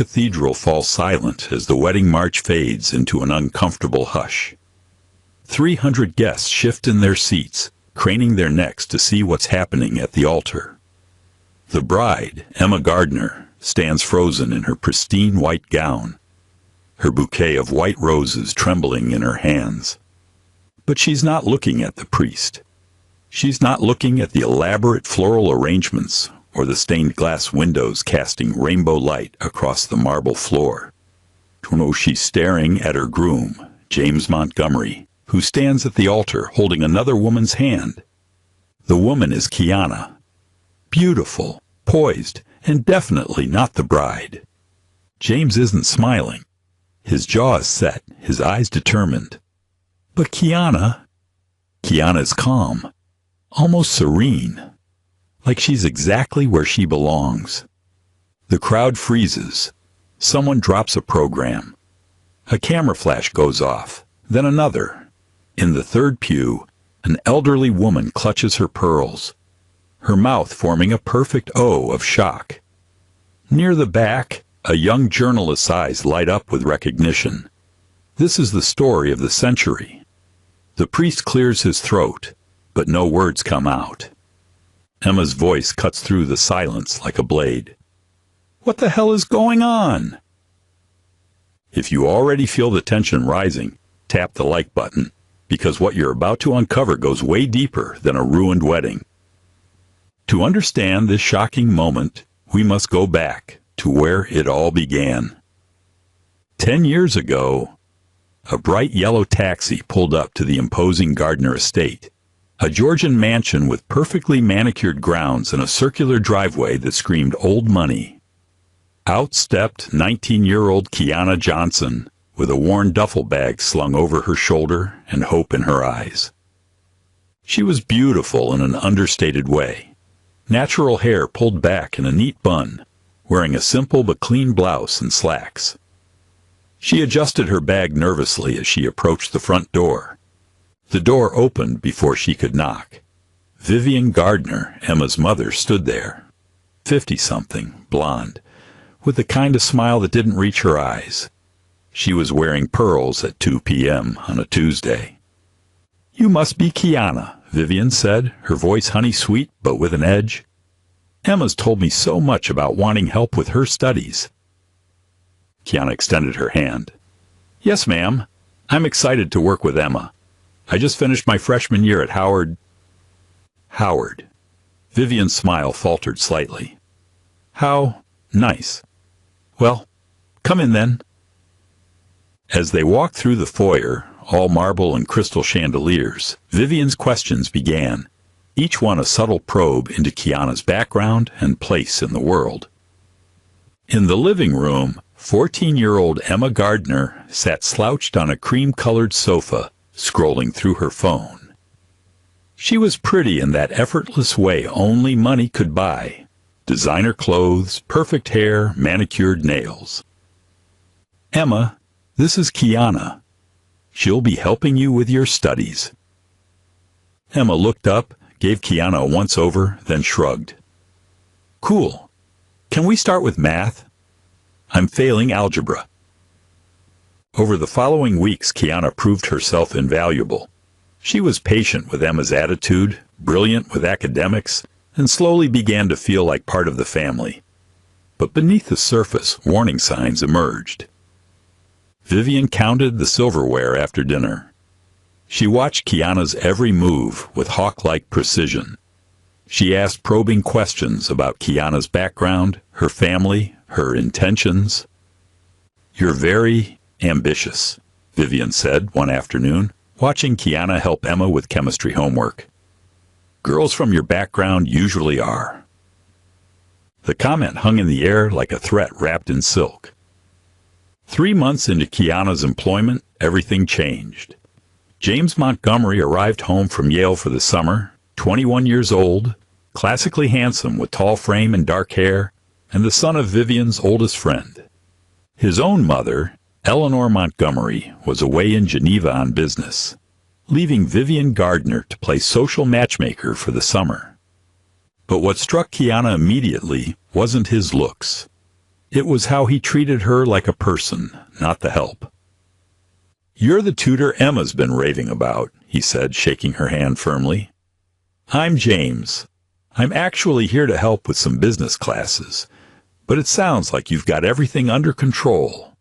cathedral falls silent as the wedding march fades into an uncomfortable hush. 300 guests shift in their seats, craning their necks to see what's happening at the altar. The bride, Emma Gardner, stands frozen in her pristine white gown, her bouquet of white roses trembling in her hands. But she's not looking at the priest. She's not looking at the elaborate floral arrangements or the stained glass windows casting rainbow light across the marble floor. No, she's staring at her groom, James Montgomery, who stands at the altar holding another woman's hand. The woman is Kiana. Beautiful, poised, and definitely not the bride. James isn't smiling. His jaw is set, his eyes determined. But Kiana is calm, almost serene, like she's exactly where she belongs. The crowd freezes. Someone drops a program. A camera flash goes off, then another. In the third pew, an elderly woman clutches her pearls, her mouth forming a perfect O of shock. Near the back, a young journalist's eyes light up with recognition. This is the story of the century. The priest clears his throat, but no words come out. Emma's voice cuts through the silence like a blade. What the hell is going on? If you already feel the tension rising, tap the like button, because what you're about to uncover goes way deeper than a ruined wedding. To understand this shocking moment, we must go back to where it all began. 10 years ago, a bright yellow taxi pulled up to the imposing Gardner estate, a Georgian mansion with perfectly manicured grounds and a circular driveway that screamed old money. Out stepped 19-year-old Kiana Johnson, with a worn duffel bag slung over her shoulder and hope in her eyes. She was beautiful in an understated way. Natural hair pulled back in a neat bun, wearing a simple but clean blouse and slacks. She adjusted her bag nervously as she approached the front door. The door opened before she could knock. Vivian Gardner, Emma's mother, stood there, 50-something, blonde, with the kind of smile that didn't reach her eyes. She was wearing pearls at 2 p.m. on a Tuesday. "You must be Kiana," Vivian said, her voice honey-sweet but with an edge. "Emma's told me so much about wanting help with her studies." Kiana extended her hand. "Yes, ma'am. I'm excited to work with Emma. I just finished my freshman year at Howard." Howard. Vivian's smile faltered slightly. "How nice. Well, come in then." As they walked through the foyer, all marble and crystal chandeliers, Vivian's questions began, each one a subtle probe into Kiana's background and place in the world. In the living room, 14-year-old Emma Gardner sat slouched on a cream-colored sofa, scrolling through her phone. She was pretty in that effortless way only money could buy. Designer clothes, perfect hair, manicured nails. "Emma, this is Kiana. She'll be helping you with your studies." Emma looked up, gave Kiana a once-over, then shrugged. "Cool. Can we start with math? I'm failing algebra." Over the following weeks, Kiana proved herself invaluable. She was patient with Emma's attitude, brilliant with academics, and slowly began to feel like part of the family. But beneath the surface, warning signs emerged. Vivian counted the silverware after dinner. She watched Kiana's every move with hawk-like precision. She asked probing questions about Kiana's background, her family, her intentions. "You're very ambitious," Vivian said one afternoon, watching Kiana help Emma with chemistry homework. "Girls from your background usually are." The comment hung in the air like a threat wrapped in silk. 3 months into Kiana's employment, everything changed. James Montgomery arrived home from Yale for the summer, 21 years old, classically handsome with tall frame and dark hair, and the son of Vivian's oldest friend. His own mother, Eleanor Montgomery, was away in Geneva on business, leaving Vivian Gardner to play social matchmaker for the summer. But what struck Kiana immediately wasn't his looks. It was how he treated her like a person, not the help. "You're the tutor Emma's been raving about," he said, shaking her hand firmly. "I'm James. I'm actually here to help with some business classes, but it sounds like you've got everything under control."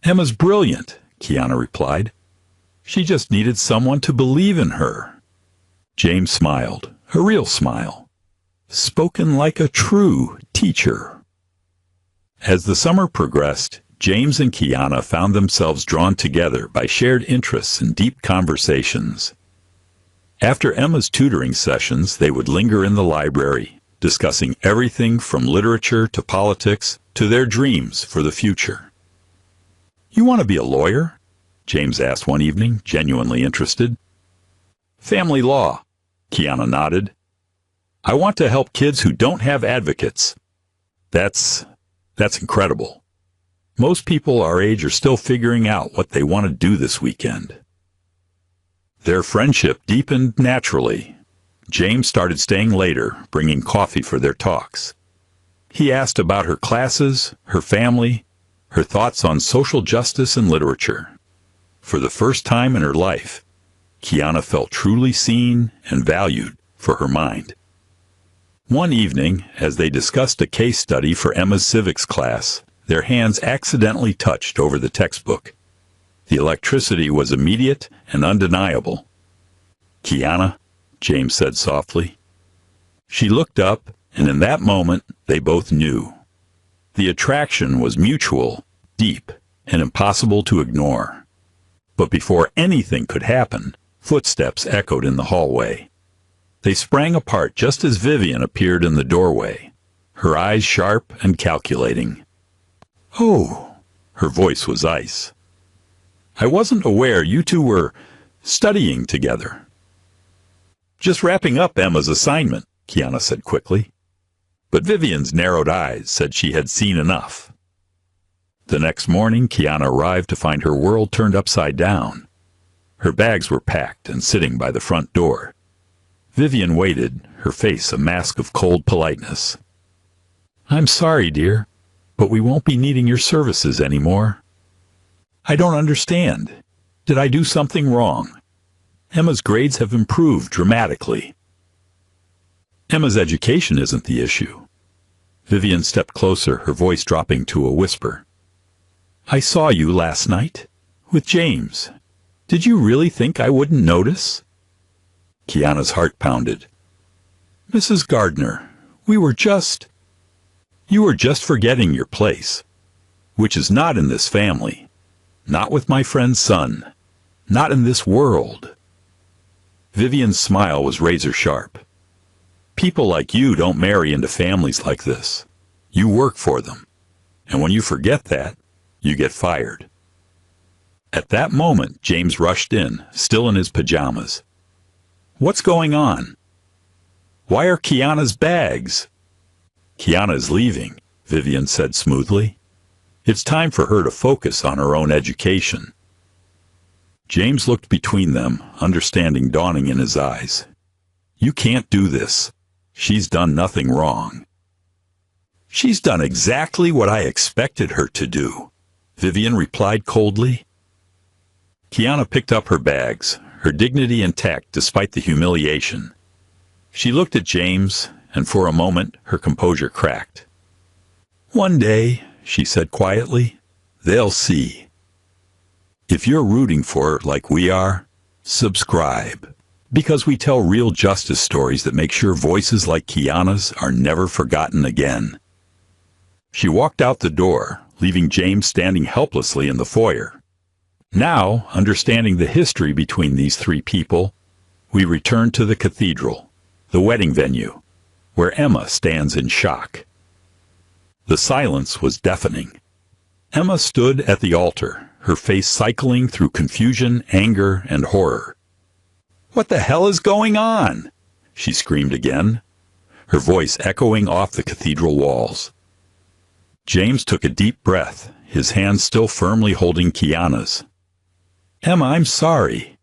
"Emma's brilliant," Kiana replied. "She just needed someone to believe in her." James smiled, a real smile, spoken like a true teacher. As the summer progressed, James and Kiana found themselves drawn together by shared interests and deep conversations. After Emma's tutoring sessions, they would linger in the library, discussing everything from literature to politics to their dreams for the future. "You want to be a lawyer?" James asked one evening, genuinely interested. "Family law," Kiana nodded. "I want to help kids who don't have advocates." That's incredible. Most people our age are still figuring out what they want to do this weekend." Their friendship deepened naturally. James started staying later, bringing coffee for their talks. He asked about her classes, her family, her thoughts on social justice and literature. For the first time in her life, Kiana felt truly seen and valued for her mind. One evening, as they discussed a case study for Emma's civics class, their hands accidentally touched over the textbook. The electricity was immediate and undeniable. "Kiana," James said softly. She looked up, and in that moment, they both knew. The attraction was mutual, deep, and impossible to ignore. But before anything could happen, footsteps echoed in the hallway. They sprang apart just as Vivian appeared in the doorway, her eyes sharp and calculating. "Oh," her voice was ice. "I wasn't aware you two were studying together." "Just wrapping up Emma's assignment," Kiana said quickly. But Vivian's narrowed eyes said she had seen enough. The next morning, Kiana arrived to find her world turned upside down. Her bags were packed and sitting by the front door. Vivian waited, her face a mask of cold politeness. "I'm sorry, dear, but we won't be needing your services anymore." "I don't understand. Did I do something wrong? Emma's grades have improved dramatically." "Emma's education isn't the issue." Vivian stepped closer, her voice dropping to a whisper. "I saw you last night with James. Did you really think I wouldn't notice?" Kiana's heart pounded. "Mrs. Gardner, you were just forgetting your place, which is not in this family, not with my friend's son, not in this world." Vivian's smile was razor sharp. "People like you don't marry into families like this. You work for them. And when you forget that, you get fired." At that moment, James rushed in, still in his pajamas. "What's going on? Why are Kiana's bags?" "Kiana's leaving," Vivian said smoothly. "It's time for her to focus on her own education." James looked between them, understanding dawning in his eyes. "You can't do this. She's done nothing wrong." "She's done exactly what I expected her to do," Vivian replied coldly. Kiana picked up her bags, her dignity intact despite the humiliation. She looked at James, and for a moment her composure cracked. "One day," she said quietly, "they'll see. If you're rooting for her like we are, subscribe, because we tell real justice stories that make sure voices like Kiana's are never forgotten again." She walked out the door, leaving James standing helplessly in the foyer. Now, understanding the history between these three people, we return to the cathedral, the wedding venue, where Emma stands in shock. The silence was deafening. Emma stood at the altar, her face cycling through confusion, anger, and horror. "What the hell is going on?" she screamed again, her voice echoing off the cathedral walls. James took a deep breath, his hand still firmly holding Kiana's. "Emma, I'm sorry.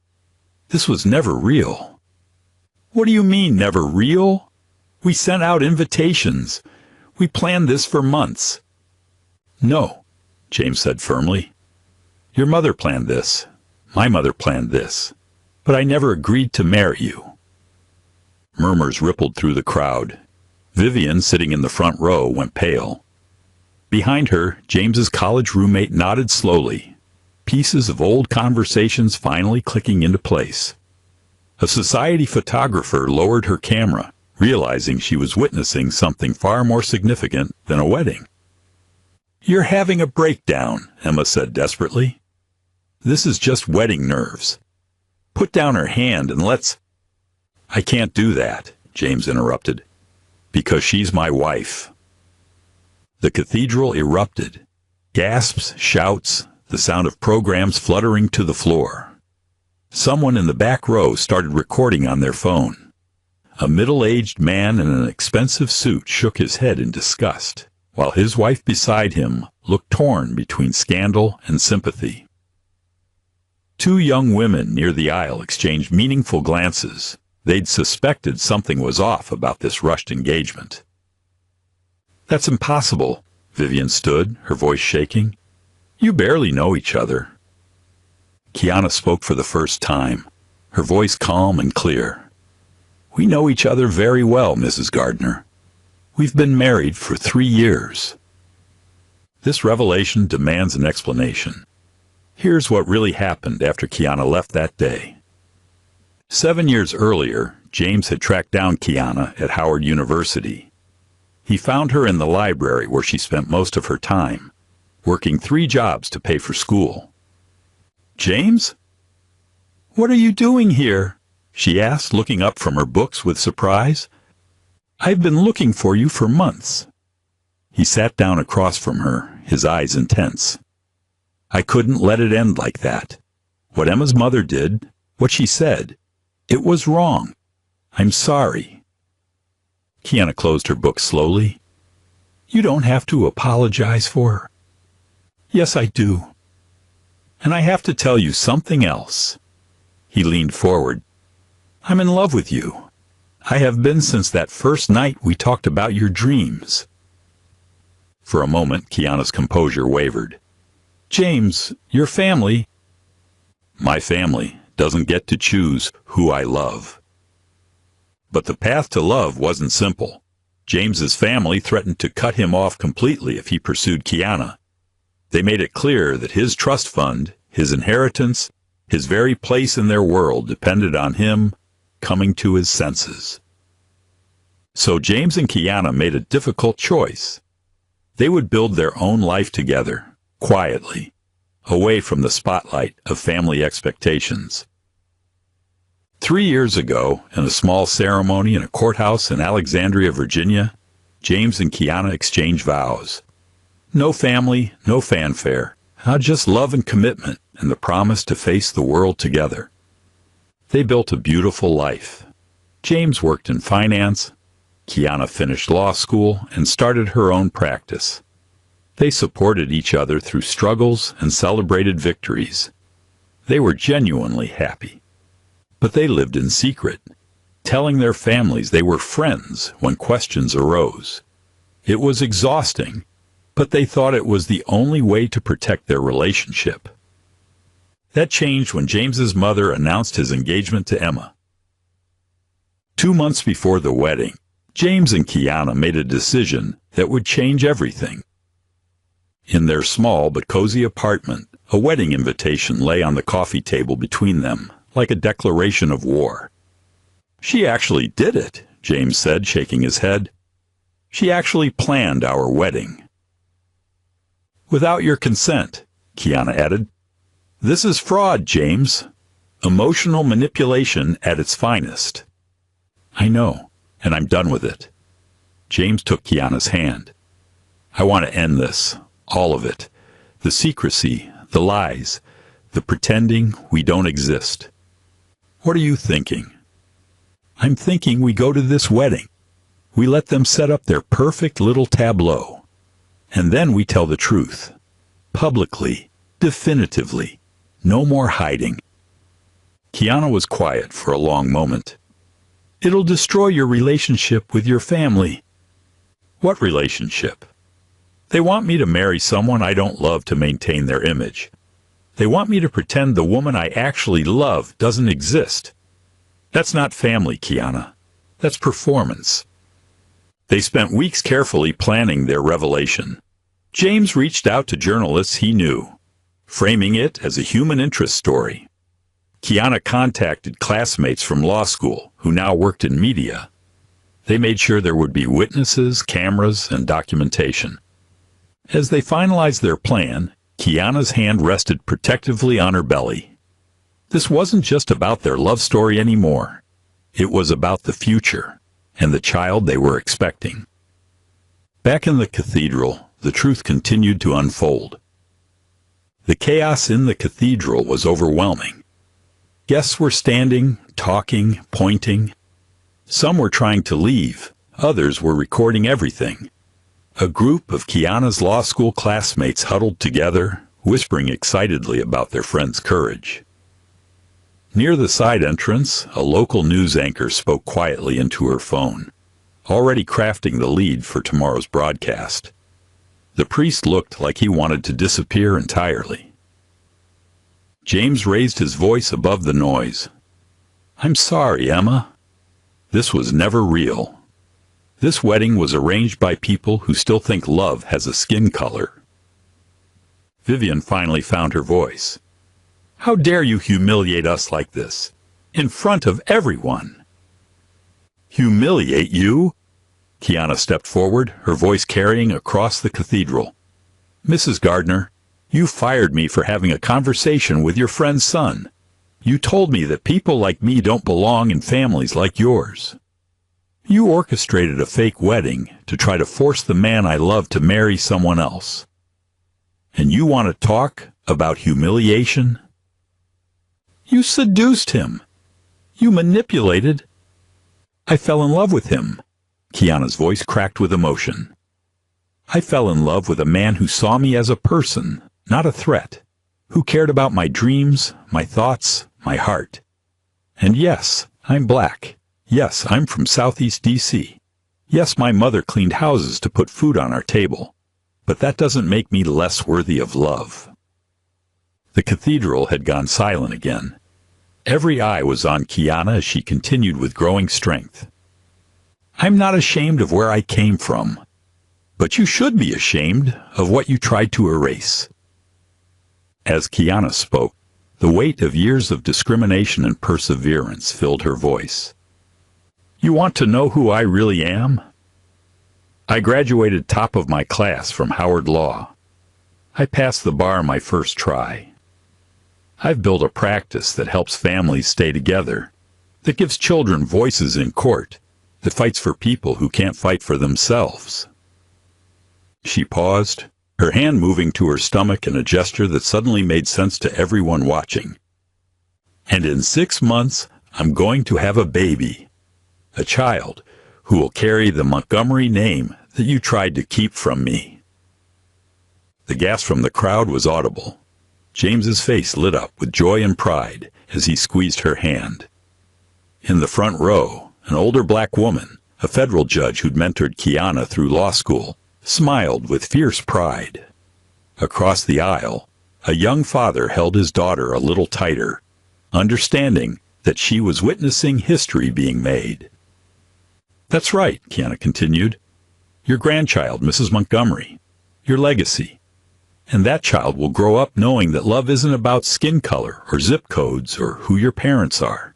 This was never real." "What do you mean, never real? We sent out invitations. We planned this for months. No, James said firmly. Your mother planned this. My mother planned this. But I never agreed to marry you. Murmurs rippled through the crowd. Vivian, sitting in the front row, went pale. Behind her, James's college roommate nodded slowly, pieces of old conversations finally clicking into place. A society photographer lowered her camera, realizing she was witnessing something far more significant than a wedding. You're having a breakdown, Emma said desperately. This is just wedding nerves. Put down her hand and let's... I can't do that, James interrupted, because she's my wife. The cathedral erupted. Gasps, shouts, the sound of programs fluttering to the floor. Someone in the back row started recording on their phone. A middle-aged man in an expensive suit shook his head in disgust, while his wife beside him looked torn between scandal and sympathy. Two young women near the aisle exchanged meaningful glances. They'd suspected something was off about this rushed engagement. That's impossible, Vivian stood, her voice shaking. You barely know each other. Kiana spoke for the first time, her voice calm and clear. We know each other very well, Mrs. Gardner. We've been married for 3 years. This revelation demands an explanation. Here's what really happened after Kiana left that day. 7 years earlier, James had tracked down Kiana at Howard University. He found her in the library where she spent most of her time, working 3 jobs to pay for school. James? What are you doing here? She asked, looking up from her books with surprise. I've been looking for you for months. He sat down across from her, his eyes intense. I couldn't let it end like that. What Emma's mother did, what she said, it was wrong. I'm sorry. Kiana closed her book slowly. You don't have to apologize for her. Yes, I do. And I have to tell you something else. He leaned forward. I'm in love with you. I have been since that first night we talked about your dreams. For a moment, Kiana's composure wavered. James, your family... My family doesn't get to choose who I love. But the path to love wasn't simple. James's family threatened to cut him off completely if he pursued Kiana. They made it clear that his trust fund, his inheritance, his very place in their world depended on him coming to his senses. So James and Kiana made a difficult choice. They would build their own life together, quietly, away from the spotlight of family expectations. 3 years ago, in a small ceremony in a courthouse in Alexandria, Virginia, James and Kiana exchanged vows. No family, no fanfare, just love and commitment and the promise to face the world together. They built a beautiful life. James worked in finance. Kiana finished law school and started her own practice. They supported each other through struggles and celebrated victories. They were genuinely happy. But they lived in secret, telling their families they were friends when questions arose. It was exhausting, but they thought it was the only way to protect their relationship. That changed when James's mother announced his engagement to Emma. 2 months before the wedding, James and Kiana made a decision that would change everything. In their small but cozy apartment, a wedding invitation lay on the coffee table between them, like a declaration of war. She actually did it, James said, shaking his head. She actually planned our wedding. Without your consent, Kiana added. This is fraud, James. Emotional manipulation at its finest. I know, and I'm done with it. James took Kiana's hand. I want to end this, all of it. The secrecy, the lies, the pretending we don't exist. What are you thinking? I'm thinking we go to this wedding. We let them set up their perfect little tableau. And then we tell the truth. Publicly, definitively. No more hiding. Kiana was quiet for a long moment. It'll destroy your relationship with your family. What relationship? They want me to marry someone I don't love to maintain their image. They want me to pretend the woman I actually love doesn't exist. That's not family, Kiana. That's performance. They spent weeks carefully planning their revelation. James reached out to journalists he knew, framing it as a human interest story. Kiana contacted classmates from law school who now worked in media. They made sure there would be witnesses, cameras, and documentation. As they finalized their plan, Kiana's hand rested protectively on her belly. This wasn't just about their love story anymore. It was about the future and the child they were expecting. Back in the cathedral, the truth continued to unfold. The chaos in the cathedral was overwhelming. Guests were standing, talking, pointing. Some were trying to leave. Others were recording everything. A group of Kiana's law school classmates huddled together, whispering excitedly about their friend's courage. Near the side entrance, a local news anchor spoke quietly into her phone, already crafting the lead for tomorrow's broadcast. The priest looked like he wanted to disappear entirely. James raised his voice above the noise. "I'm sorry, Emma. This was never real. This wedding was arranged by people who still think love has a skin color." Vivian finally found her voice. "How dare you humiliate us like this, in front of everyone?" "Humiliate you?" Kiana stepped forward, her voice carrying across the cathedral. "Mrs. Gardner, you fired me for having a conversation with your friend's son. You told me that people like me don't belong in families like yours. You orchestrated a fake wedding to try to force the man I love to marry someone else. And you want to talk about humiliation? You seduced him. You manipulated. I fell in love with him." Kiana's voice cracked with emotion. "I fell in love with a man who saw me as a person, not a threat, who cared about my dreams, my thoughts, my heart. And yes, I'm black. Yes, I'm from Southeast D.C. Yes, my mother cleaned houses to put food on our table. But that doesn't make me less worthy of love." The cathedral had gone silent again. Every eye was on Kiana as she continued with growing strength. "I'm not ashamed of where I came from. But you should be ashamed of what you tried to erase." As Kiana spoke, the weight of years of discrimination and perseverance filled her voice. "You want to know who I really am? I graduated top of my class from Howard Law. I passed the bar my first try. I've built a practice that helps families stay together, that gives children voices in court, that fights for people who can't fight for themselves." She paused, her hand moving to her stomach in a gesture that suddenly made sense to everyone watching. "And in 6 months, I'm going to have a baby, a child who will carry the Montgomery name that you tried to keep from me." The gasp from the crowd was audible. James's face lit up with joy and pride as he squeezed her hand. In the front row, an older black woman, a federal judge who'd mentored Kiana through law school, smiled with fierce pride. Across the aisle, a young father held his daughter a little tighter, understanding that she was witnessing history being made. "That's right," Kiana continued. "Your grandchild, Mrs. Montgomery. Your legacy. And that child will grow up knowing that love isn't about skin color or zip codes or who your parents are.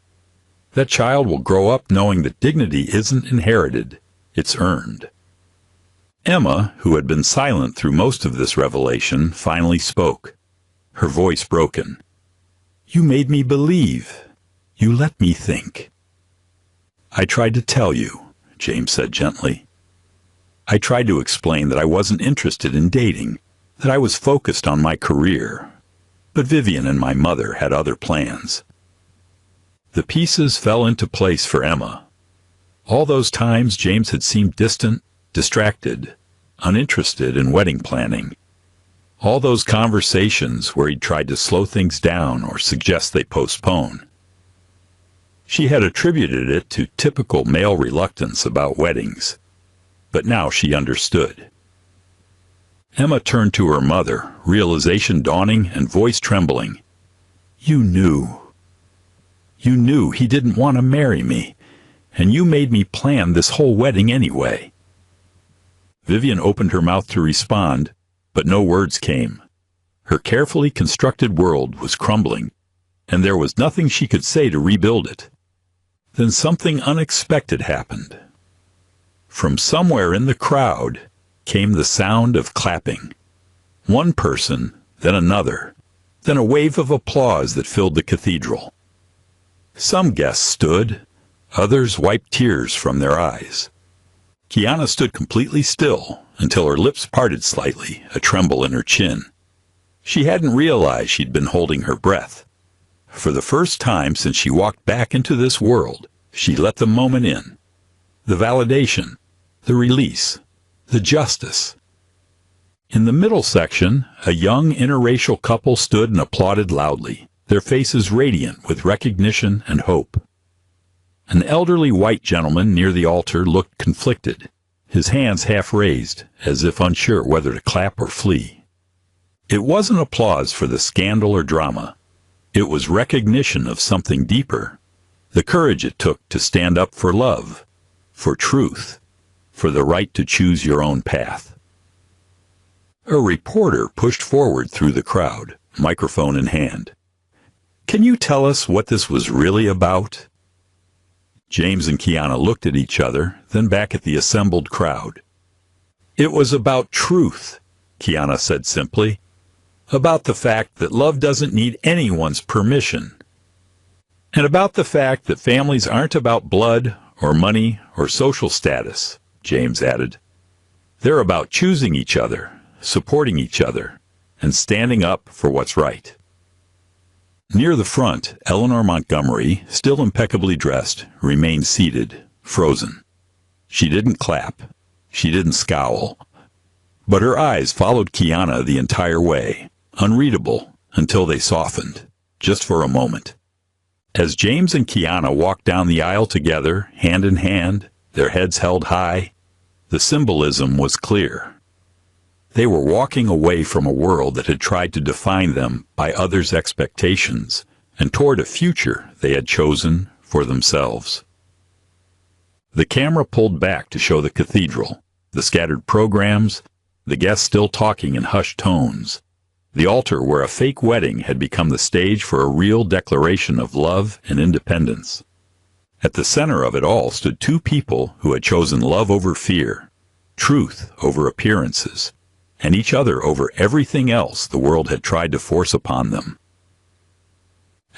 That child will grow up knowing that dignity isn't inherited, it's earned." Emma, who had been silent through most of this revelation, finally spoke, her voice broken. "You made me believe. You let me think." "I tried to tell you," James said gently. "I tried to explain that I wasn't interested in dating, that I was focused on my career. But Vivian and my mother had other plans." The pieces fell into place for Emma. All those times James had seemed distant, distracted, uninterested in wedding planning. All those conversations where he'd tried to slow things down or suggest they postpone. She had attributed it to typical male reluctance about weddings, but now she understood. Emma turned to her mother, realization dawning and voice trembling. You knew he didn't want to marry me, and you made me plan this whole wedding anyway. Vivian opened her mouth to respond, but no words came. Her carefully constructed world was crumbling, and there was nothing she could say to rebuild it. Then something unexpected happened. From somewhere in the crowd came the sound of clapping. One person, then another, then a wave of applause that filled the cathedral. Some guests stood, others wiped tears from their eyes. Kiana stood completely still until her lips parted slightly, a tremble in her chin. She hadn't realized she'd been holding her breath. For the first time since she walked back into this world, she let the moment in. The validation, the release, the justice. In the middle section, a young interracial couple stood and applauded loudly, their faces radiant with recognition and hope. An elderly white gentleman near the altar looked conflicted, his hands half raised, as if unsure whether to clap or flee. It wasn't applause for the scandal or drama. It was recognition of something deeper, the courage it took to stand up for love, for truth, for the right to choose your own path. A reporter pushed forward through the crowd, microphone in hand. Can you tell us what this was really about? James and Kiana looked at each other, then back at the assembled crowd. It was about truth, Kiana said simply. About the fact that love doesn't need anyone's permission. And about the fact that families aren't about blood or money or social status, James added. They're about choosing each other, supporting each other, and standing up for what's right. Near the front, Eleanor Montgomery, still impeccably dressed, remained seated, frozen. She didn't clap. She didn't scowl. But her eyes followed Kiana the entire way, unreadable until they softened, just for a moment. As James and Kiana walked down the aisle together, hand in hand, their heads held high, the symbolism was clear. They were walking away from a world that had tried to define them by others' expectations and toward a future they had chosen for themselves. The camera pulled back to show the cathedral, the scattered programs, the guests still talking in hushed tones, the altar where a fake wedding had become the stage for a real declaration of love and independence. At the center of it all stood two people who had chosen love over fear, truth over appearances, and each other over everything else the world had tried to force upon them.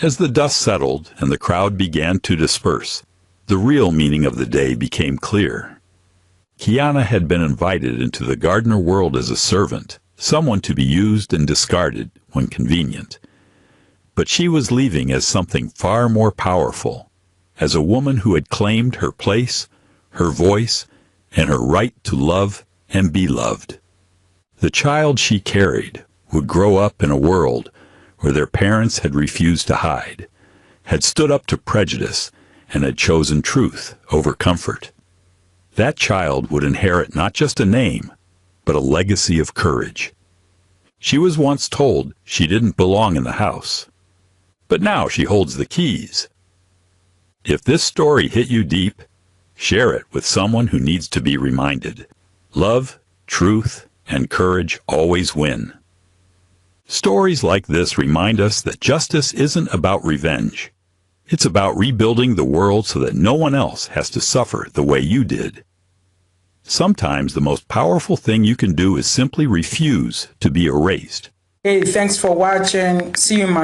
As the dust settled and the crowd began to disperse, the real meaning of the day became clear. Kiana had been invited into the Gardner world as a servant, someone to be used and discarded when convenient. But she was leaving as something far more powerful, as a woman who had claimed her place, her voice, and her right to love and be loved. The child she carried would grow up in a world where their parents had refused to hide, had stood up to prejudice, and had chosen truth over comfort. That child would inherit not just a name, but a legacy of courage. She was once told she didn't belong in the house, but now she holds the keys. If this story hit you deep, share it with someone who needs to be reminded. Love, truth, and courage always win. Stories like this remind us that justice isn't about revenge. It's about rebuilding the world so that no one else has to suffer the way you did. Sometimes the most powerful thing you can do is simply refuse to be erased. Hey, thanks for watching. See you in my